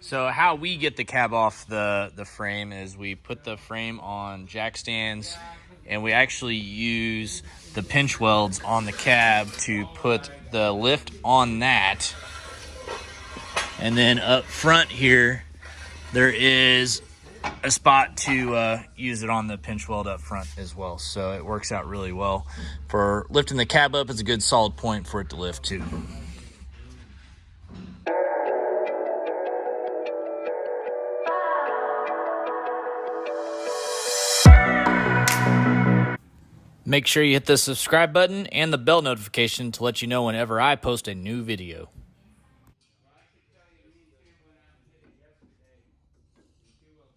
So how we get the cab off the frame is we put the frame on jack stands, and we actually use the pinch welds on the cab to put the lift on that. And then up front here, there is a spot to use it on the pinch weld up front as well. So it works out really well. For lifting the cab up, it's a good solid point for it to lift too. Make sure you hit the subscribe button and the bell notification to let you know whenever I post a new video.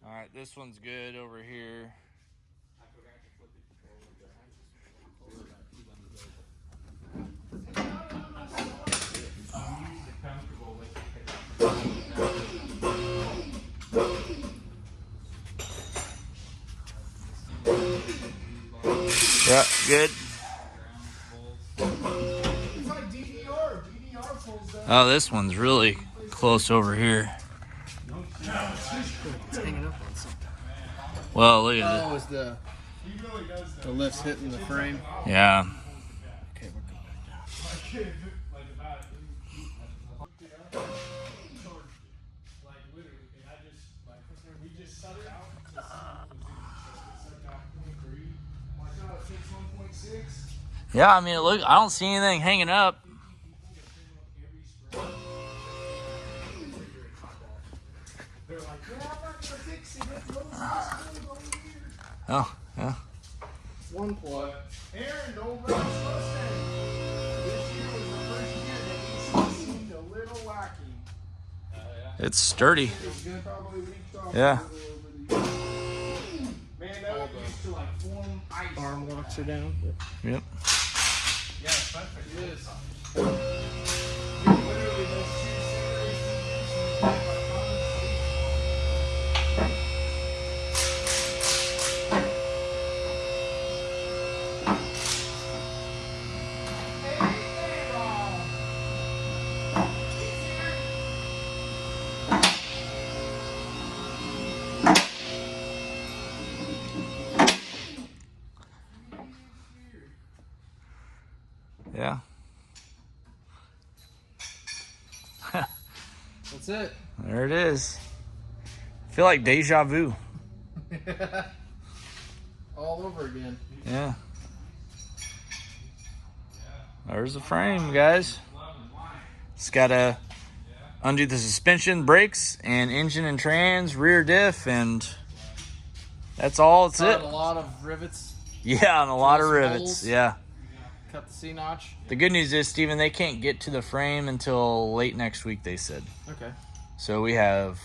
All right, this one's good over here. Yeah, good. Oh, this one's really close over here. It's hanging up on something. Well, look at Oh, is the lift's hitting the frame? Yeah. Okay, we're going back down. Yeah, I mean, look, I don't see anything hanging up. Oh, yeah. One plug. Aaron, don't rush Mustang. This year was the first year that EC seemed a little lacking. It's sturdy. It's good, probably leaked off Yeah. a little bit. Man, that was used to like form ice. Arm locks are down. Yep. Yeah, it's perfect. It is. Literally those two series, like Yeah. That's it. There it is. I feel like deja vu. All over again. Yeah. There's the frame, guys. It's got to undo the suspension, brakes, and engine and trans, rear diff, and that's all. That's it. A lot of rivets. Yeah, and a lot of Some rivets. holes. Yeah. Cut the C-notch. The good news is, Steven, they can't get to the frame until late next week, they said. Okay. So we have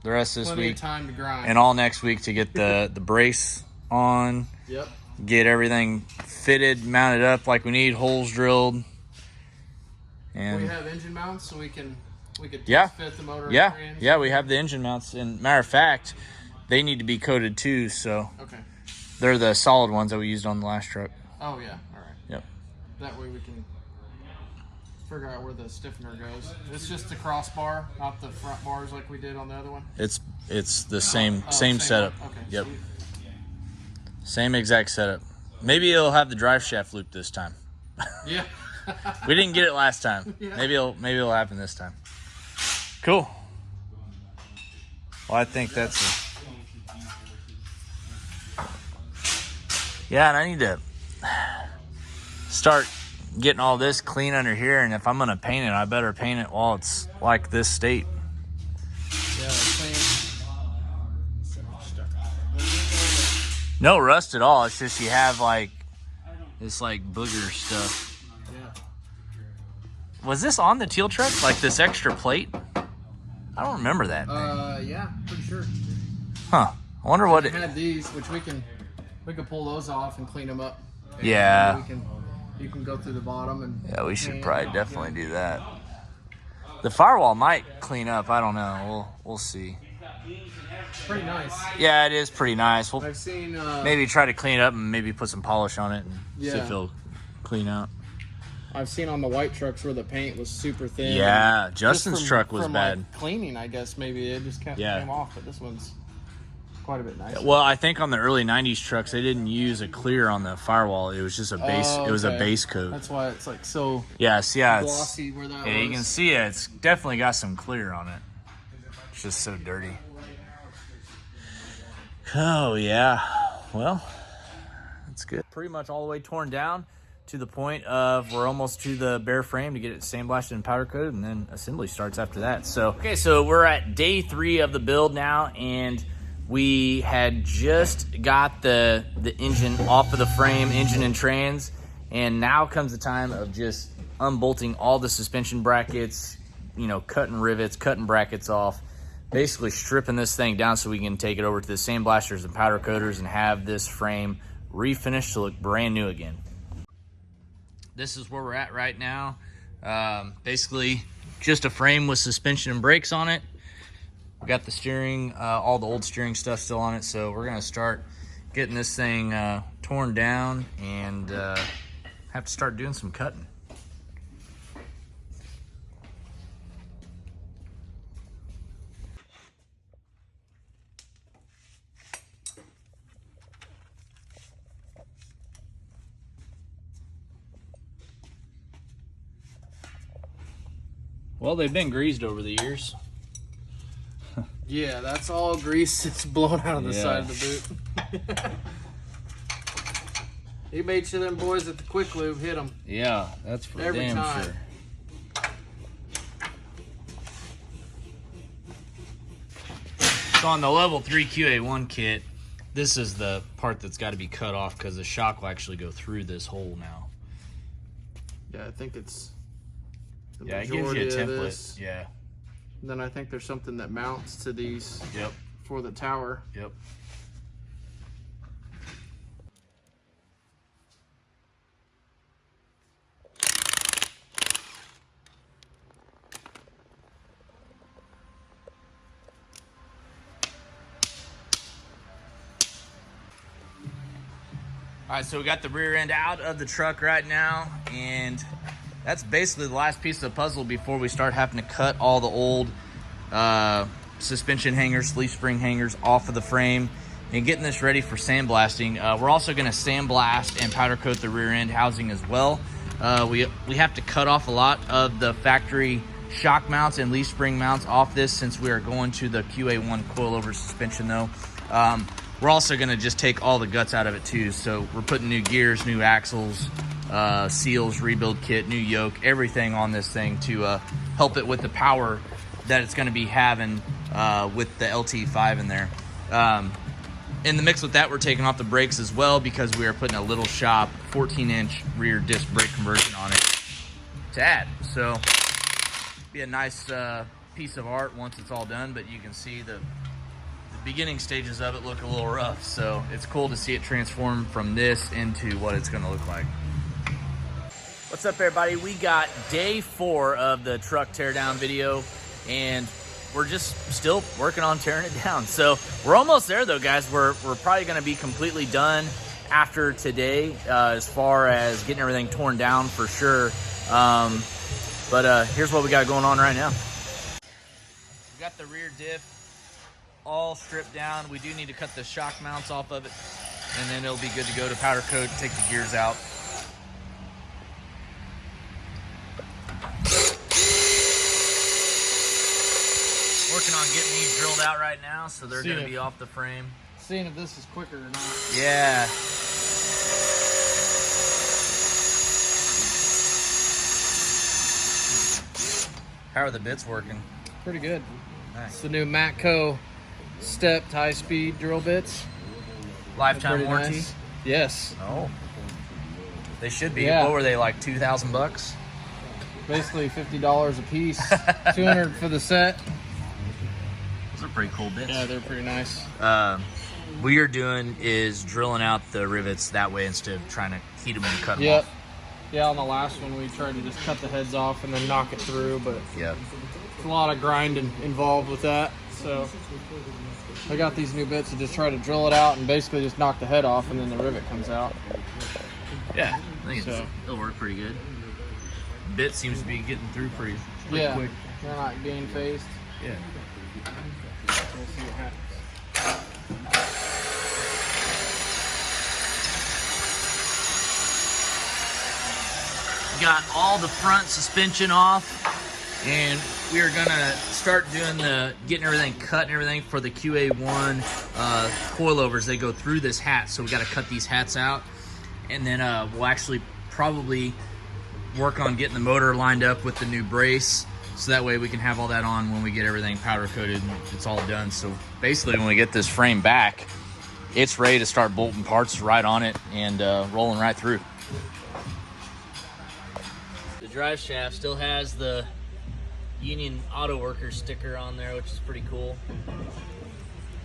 the rest of this Plenty week of time to grind. and all next week to get the brace on, Yep. get everything fitted, mounted up like we need, holes drilled. And We have engine mounts, so we can Yeah. fit the motor. yeah, and trans. yeah, we have the engine mounts. And matter of fact, they need to be coated too, so Okay. they're the solid ones that we used on the last truck. Oh yeah. All right. Yep. That way we can figure out where the stiffener goes. It's just the crossbar, not the front bars like we did on the other one. It's the same Oh, same setup. one? Okay. Yep. Sweet. Same exact setup. Maybe it'll have the drive shaft loop this time. Yeah. We didn't get it last time. Yeah. Maybe it'll happen this time. Cool. Well, I think that's it. Yeah, and I need to start getting all this clean under here, and if I'm gonna paint it, I better paint it while it's like this state. Yeah. No rust at all. It's just you have like this like booger stuff. Yeah. Was this on the teal truck? Like this extra plate? I don't remember that. Yeah. Pretty sure. Huh. I wonder what We it. had these, which we can pull those off and clean them up. And Yeah. You can go through the bottom and. Yeah, we should paint. probably definitely do that. The firewall might clean up. I don't know. We'll see. Pretty nice. Yeah, it is pretty nice. We'll I've seen. maybe try to clean it up and maybe put some polish on it and see Yeah. if it'll clean out. I've seen on the white trucks where the paint was super thin. Yeah, Justin's truck was from bad. Like cleaning, I guess maybe it just came off, but this one's quite a bit nicer. Well, I think on the early '90s trucks they didn't use a clear on the firewall. It was just a base. Oh, It was a okay. base coat. That's why it's like so Yes, glossy where that was. Yeah, you can see it. It's definitely got some clear on it. It's just so dirty. Oh yeah. Well, that's good. Pretty much all the way torn down to the point of we're almost to the bare frame to get it sandblasted and powder coated, and then assembly starts after that. So okay, so we're at day 3 of the build now, and we had just got the engine off of the frame, engine and trans, and now comes the time of just unbolting all the suspension brackets, you know, cutting rivets, cutting brackets off, basically stripping this thing down so we can take it over to the sandblasters and powder coaters and have this frame refinished to look brand new again. This is where we're at right now. Basically just a frame with suspension and brakes on it. We got the steering, all the old steering stuff still on it, so we're gonna start getting this thing torn down and have to start doing some cutting. Well, they've been greased over the years. Yeah, that's all grease that's blown out of the side of the boot. He made sure them boys at the Quick Lube hit them. Yeah, that's for every damn time. sure. So on the level 3 QA1 kit, this is the part that's got to be cut off because the shock will actually go through this hole now. Yeah, I think it's the Yeah, it gives you a majority of template. this. Yeah. And then I think there's something that mounts to these Yep. for the tower. Yep. All right, so we got the rear end out of the truck right now, and that's basically the last piece of the puzzle before we start having to cut all the old suspension hangers, leaf spring hangers off of the frame and getting this ready for sandblasting. We're also going to sandblast and powder coat the rear end housing as well. We have to cut off a lot of the factory shock mounts and leaf spring mounts off this since we are going to the QA1 coilover suspension though. We're also going to just take all the guts out of it too. So we're putting new gears, new axles, seals, rebuild kit, new yoke, everything on this thing to help it with the power that it's going to be having with the LT5 in there. In the mix with that, we're taking off the brakes as well because we are putting a little shop 14-inch rear disc brake conversion on it to add. So be a nice piece of art once it's all done, but you can see the beginning stages of it look a little rough, so it's cool to see it transform from this into what it's going to look like. What's up, everybody? We got day 4 of the truck teardown video, and we're just still working on tearing it down. So we're almost there though, guys. We're probably going to be completely done after today as far as getting everything torn down for sure. But here's what we got going on right now. We got the rear diff all stripped down. We do need to cut the shock mounts off of it, and then it'll be good to go to powder coat, take the gears out. Working on getting these drilled out right now, so they're going to be off the frame. Seeing if this is quicker or not. Yeah. How are the bits working? Pretty good. Nice. It's the new Matco stepped high-speed drill bits. Lifetime warranty? Nice. Yes. Oh. They should be. Yeah. What were they, like $2,000? Basically $50 a piece. $200 for the set. Those are pretty cool bits. Yeah, they're pretty nice. What you're doing is drilling out the rivets that way instead of trying to heat them and cut them Yep. off. Yeah, on the last one we tried to just cut the heads off and then knock it through, but Yeah. it's a lot of grinding involved with that. So I got these new bits to just try to drill it out and basically just knock the head off and then the rivet comes out. Yeah. I think So- it'll work pretty good. bit seems to be getting through pretty Yeah, quick. they're not gain phased. Yeah. We'll see what happens. Got all the front suspension off, and we are gonna start doing getting everything cut and everything for the QA1 coilovers. They go through this hat, so we got to cut these hats out, and then we'll actually probably work on getting the motor lined up with the new brace, so that way we can have all that on when we get everything powder coated and it's all done. So basically, when we get this frame back, it's ready to start bolting parts right on it and rolling right through. The drive shaft still has the Union Auto Workers sticker on there, which is pretty cool.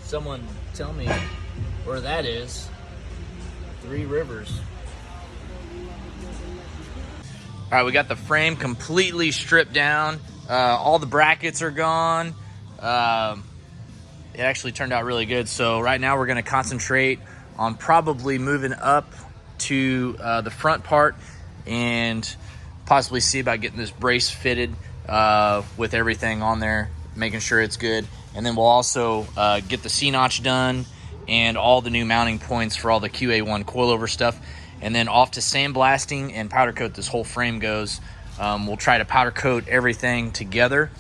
Someone tell me where that is. Three Rivers. All right, we got the frame completely stripped down. All the brackets are gone. It actually turned out really good. So right now we're gonna concentrate on probably moving up to the front part and possibly see about getting this brace fitted with everything on there, making sure it's good. And then we'll also get the C-notch done and all the new mounting points for all the QA1 coilover stuff. And then off to sandblasting and powder coat this whole frame goes. We'll try to powder coat everything together.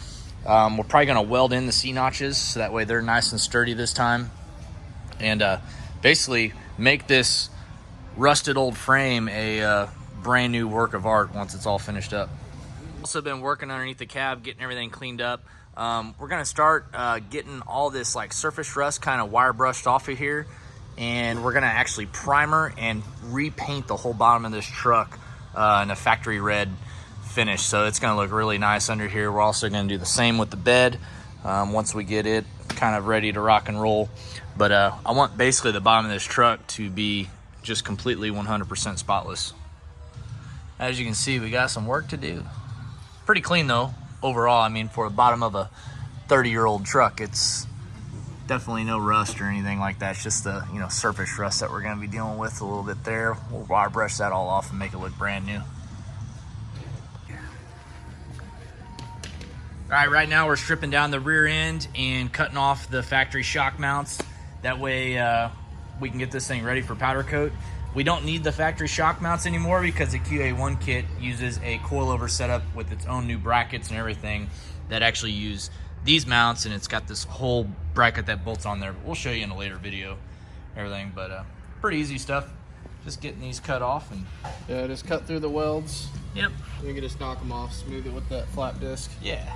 We're probably gonna weld in the C-notches so that way they're nice and sturdy this time. And basically make this rusted old frame a brand new work of art once it's all finished up. Also been working underneath the cab, getting everything cleaned up. We're gonna start getting all this like surface rust kind of wire brushed off of here, and we're gonna actually primer and repaint the whole bottom of this truck in a factory red finish. So it's gonna look really nice under here. We're also gonna do the same with the bed once we get it kind of ready to rock and roll. But I want basically the bottom of this truck to be just completely 100% spotless. As you can see, we got some work to do. Pretty clean though, overall. I mean, for the bottom of a 30-year-old truck, it's definitely no rust or anything like that. It's just the surface rust that we're gonna be dealing with a little bit there. We'll wire brush that all off and make it look brand new. All right, right now we're stripping down the rear end and cutting off the factory shock mounts. That way we can get this thing ready for powder coat. We don't need the factory shock mounts anymore because the QA1 kit uses a coilover setup with its own new brackets and everything that actually use these mounts, and it's got this whole bracket that bolts on there. But we'll show you in a later video everything, but pretty easy stuff. Just getting these cut off and Yeah, just cut through the welds. yep. You can just knock them off, smooth it with that flap disc. Yeah.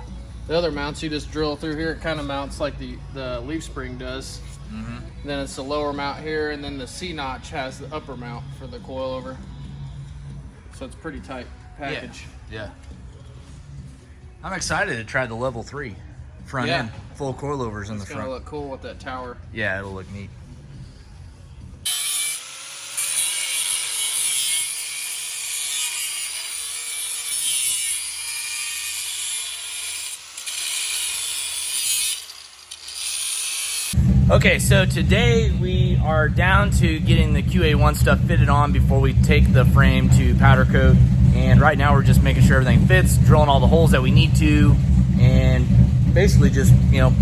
The other mounts you just drill through here. It kind of mounts like the leaf spring does. Then it's the lower mount here, and then the C-notch has the upper mount for the coilover. So it's pretty tight package. Yeah. I'm excited to try the level 3 front Yeah. end, full coilovers in the It's gonna front. look cool with that tower. Yeah, it'll look neat. Okay, so today we are down to getting the QA1 stuff fitted on before we take the frame to powder coat. And right now we're just making sure everything fits, drilling all the holes that we need to, and basically just,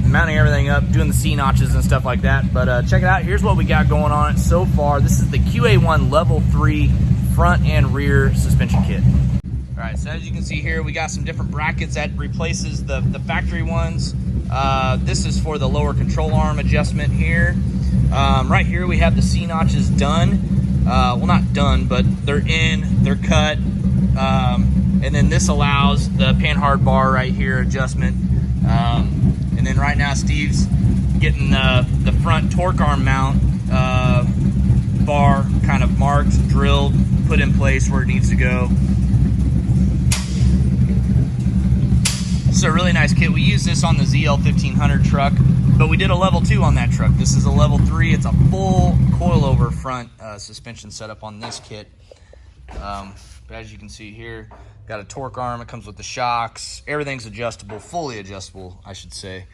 mounting everything up, doing the C-notches and stuff like that. But check it out, here's what we got going on so far. This is the QA1 Level 3 front and rear suspension kit. All right, so as you can see here, we got some different brackets that replaces the factory ones. This is for the lower control arm adjustment here. Right here we have the C-notches done. Well, not done, but they're in, they're cut. And then this allows the panhard bar right here adjustment. And then right now Steve's getting the front torque arm mount bar kind of marked, drilled, put in place where it needs to go. It's a really nice kit. We use this on the ZR1500 truck, but we did a level 2 on that truck. This is a level 3. It's a full coilover front suspension setup on this kit. But as you can see here, got a torque arm. It comes with the shocks. Everything's adjustable, fully adjustable, I should say.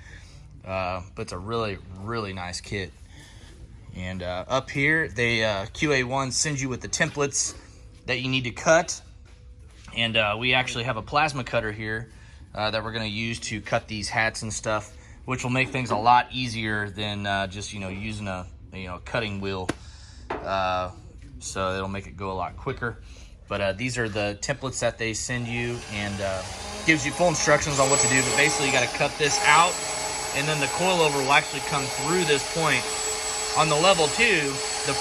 But it's a really, really nice kit. And up here, they QA1 sends you with the templates that you need to cut. And we actually have a plasma cutter here that we're going to use to cut these hats and stuff, which will make things a lot easier than just, you know, using a cutting wheel. So it'll make it go a lot quicker. But these are the templates that they send you, and gives you full instructions on what to do. But basically, you got to cut this out, and then the coilover will actually come through this point. On the level 2, the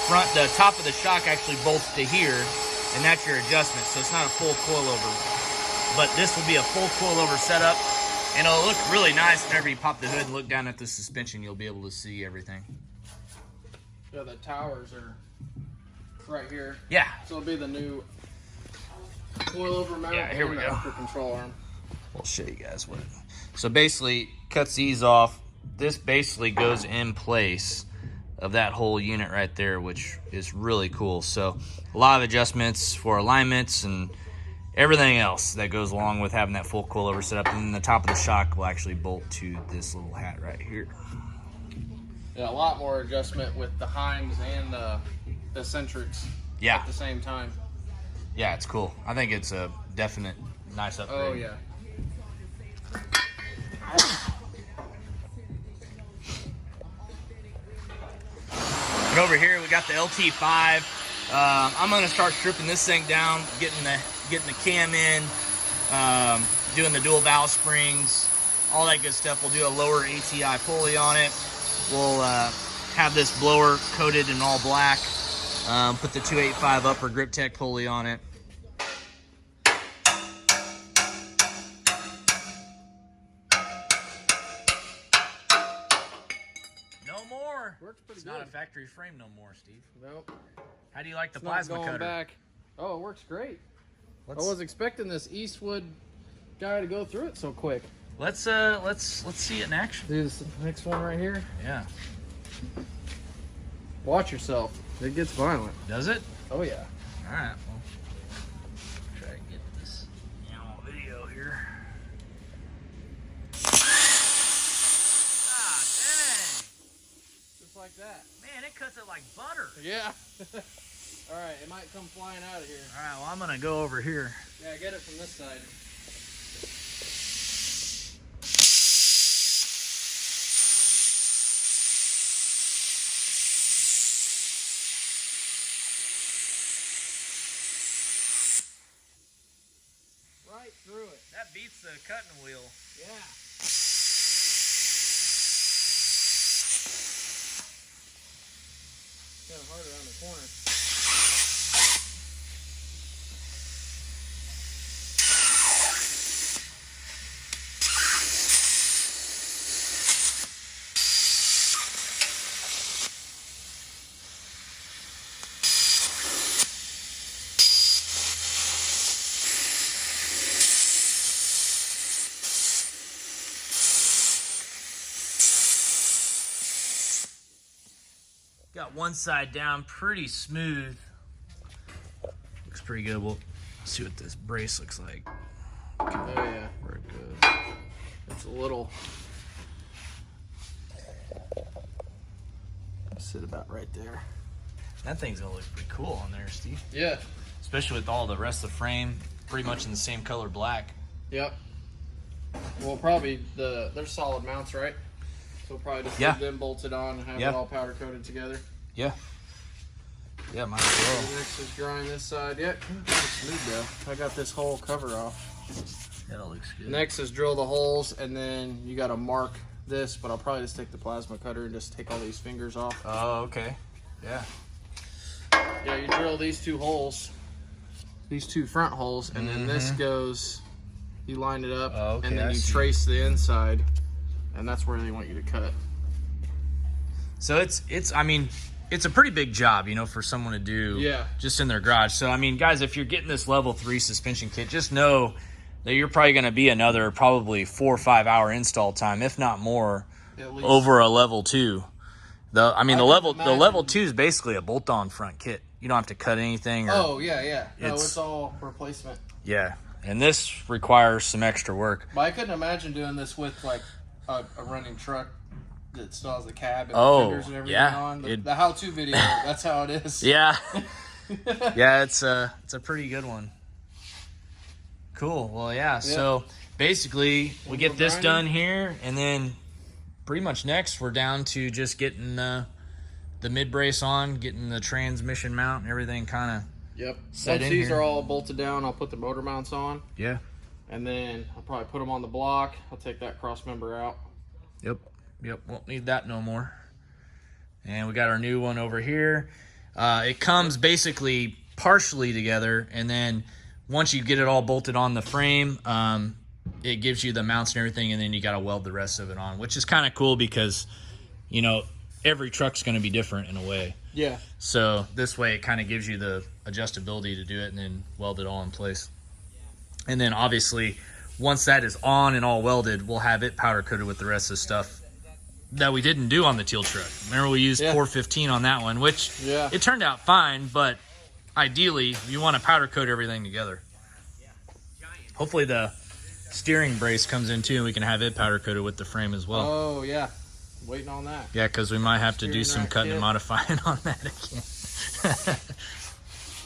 top of the shock actually bolts to here, and that's your adjustment. So it's not a full coilover, but this will be a full coilover setup, and it'll look really nice whenever you pop the hood and look down at the suspension. You'll be able to see everything. Yeah, the towers are right here. Yeah. So it'll be the new coilover mount. Yeah, here we go. For control arm. We'll show you guys what. So basically, cuts these off. This basically goes in place of that whole unit right there, which is really cool. So a lot of adjustments for alignments and everything else that goes along with having that full coilover setup. And then the top of the shock will actually bolt to this little hat right here. Yeah, a lot more adjustment with the Heims and the eccentrics. Yeah. At the same time. Yeah, it's cool. I think it's a definite nice upgrade. Oh yeah. And over here we got the LT5. I'm gonna start stripping this thing down, getting the cam in, doing the dual valve springs, all that good stuff. We'll do a lower ATI pulley on it. We'll have this blower coated in all black. Put the 285 upper grip tech pulley on it. No more. Works pretty It's good. not a factory frame no more, Steve. Nope. How do you like the It's not plasma going cutter? back. Oh, it works great. I Let's was expecting this Eastwood guy to go through it so quick. let's see it in action. Do this next one right here. Yeah. Watch yourself. It gets violent. Does it? Oh yeah. All right. Well, try to get this video here. Ah, dang! Just like that. Man, it cuts it like butter. Yeah. All right, it might come flying out of here. All right. Well, I'm gonna go over here. Yeah, get it from this side. Right through it. That beats the cutting wheel. Yeah. Kind of hard around the corner. Got one side down pretty smooth. Looks pretty good. We'll see what this brace looks like. Oh yeah. Where it goes. It's a little. Sit about right there. That thing's gonna look pretty cool on there, Steve. Yeah. Especially with all the rest of the frame pretty much in the same color black. Yep. Well, probably they're solid mounts, right? So we'll probably just Yeah. leave them bolted on and have Yeah. it all powder coated together. Yeah. Yeah, might as well. Next is grind this side. Yeah, looks smooth though. I got this whole cover off. That looks good. Next is drill the holes, and then you got to mark this, but I'll probably just take the plasma cutter and just take all these fingers off. Oh, okay. Yeah. Yeah, you drill these two holes, these two front holes, and then this goes, you line it up, Oh, okay, and then I you see. trace the inside, and that's where they want you to cut. So I mean, it's a pretty big job, you know, for someone to do just in their garage. So, I mean, guys, if you're getting this level 3 suspension kit, just know that you're probably going to be another probably 4 or 5 hour install time, if not more, At least. over a level 2. The can level imagine. 2 is basically a bolt-on front kit. You don't have to cut anything. Or, Oh, yeah. No, It's- it's all replacement. yeah, and this requires some extra work. But I couldn't imagine doing this with, like, a running truck that still has the cab and Oh, the fenders and everything yeah. on. The how-to video, that's how it is. Yeah, yeah, it's a pretty good one. Cool. Well, yeah. So basically, we get this done here, and then pretty much next we're down to just getting the mid brace on, getting the transmission mount and everything kind of set Once in these here. are all bolted down, I'll put the motor mounts on. Yeah. And then I'll probably put them on the block. I'll take that cross member out. Yep. Won't need that no more. And we got our new one over here. It comes basically partially together, and then once you get it all bolted on the frame, it gives you the mounts and everything, and then you got to weld the rest of it on, which is kind of cool because, you know, every truck's going to be different in a way. Yeah. So this way it kind of gives you the adjustability to do it and then weld it all in place. And then obviously once that is on and all welded, we'll have it powder coated with the rest of the stuff that we didn't do on the teal truck. Remember we used 415 on that one, which it turned out fine, but ideally you want to powder coat everything together. Hopefully the steering brace comes in too and we can have it powder coated with the frame as well. Oh yeah, waiting on that. Yeah, because we might have to do some cutting and modifying on that again.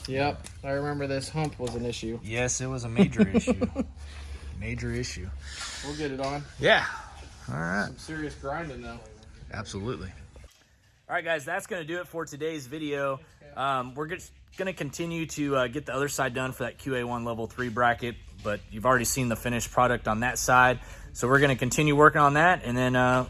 Yep, I remember this hump was an issue. Yes, it was a major issue. Major issue. We'll get it on. Yeah. All right. Some serious grinding though. Absolutely. All right, guys, that's going to do it for today's video. We're just going to continue to get the other side done for that QA1 level 3 bracket, but you've already seen the finished product on that side. So we're going to continue working on that, and then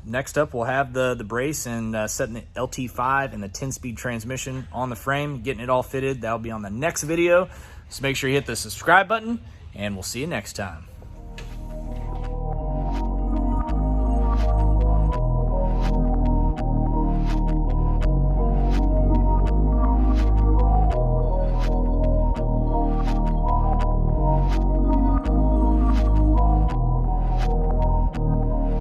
next up we'll have the brace and setting the LT5 and the 10-speed transmission on the frame, getting it all fitted. That'll be on the next video. So make sure you hit the subscribe button, and we'll see you next time.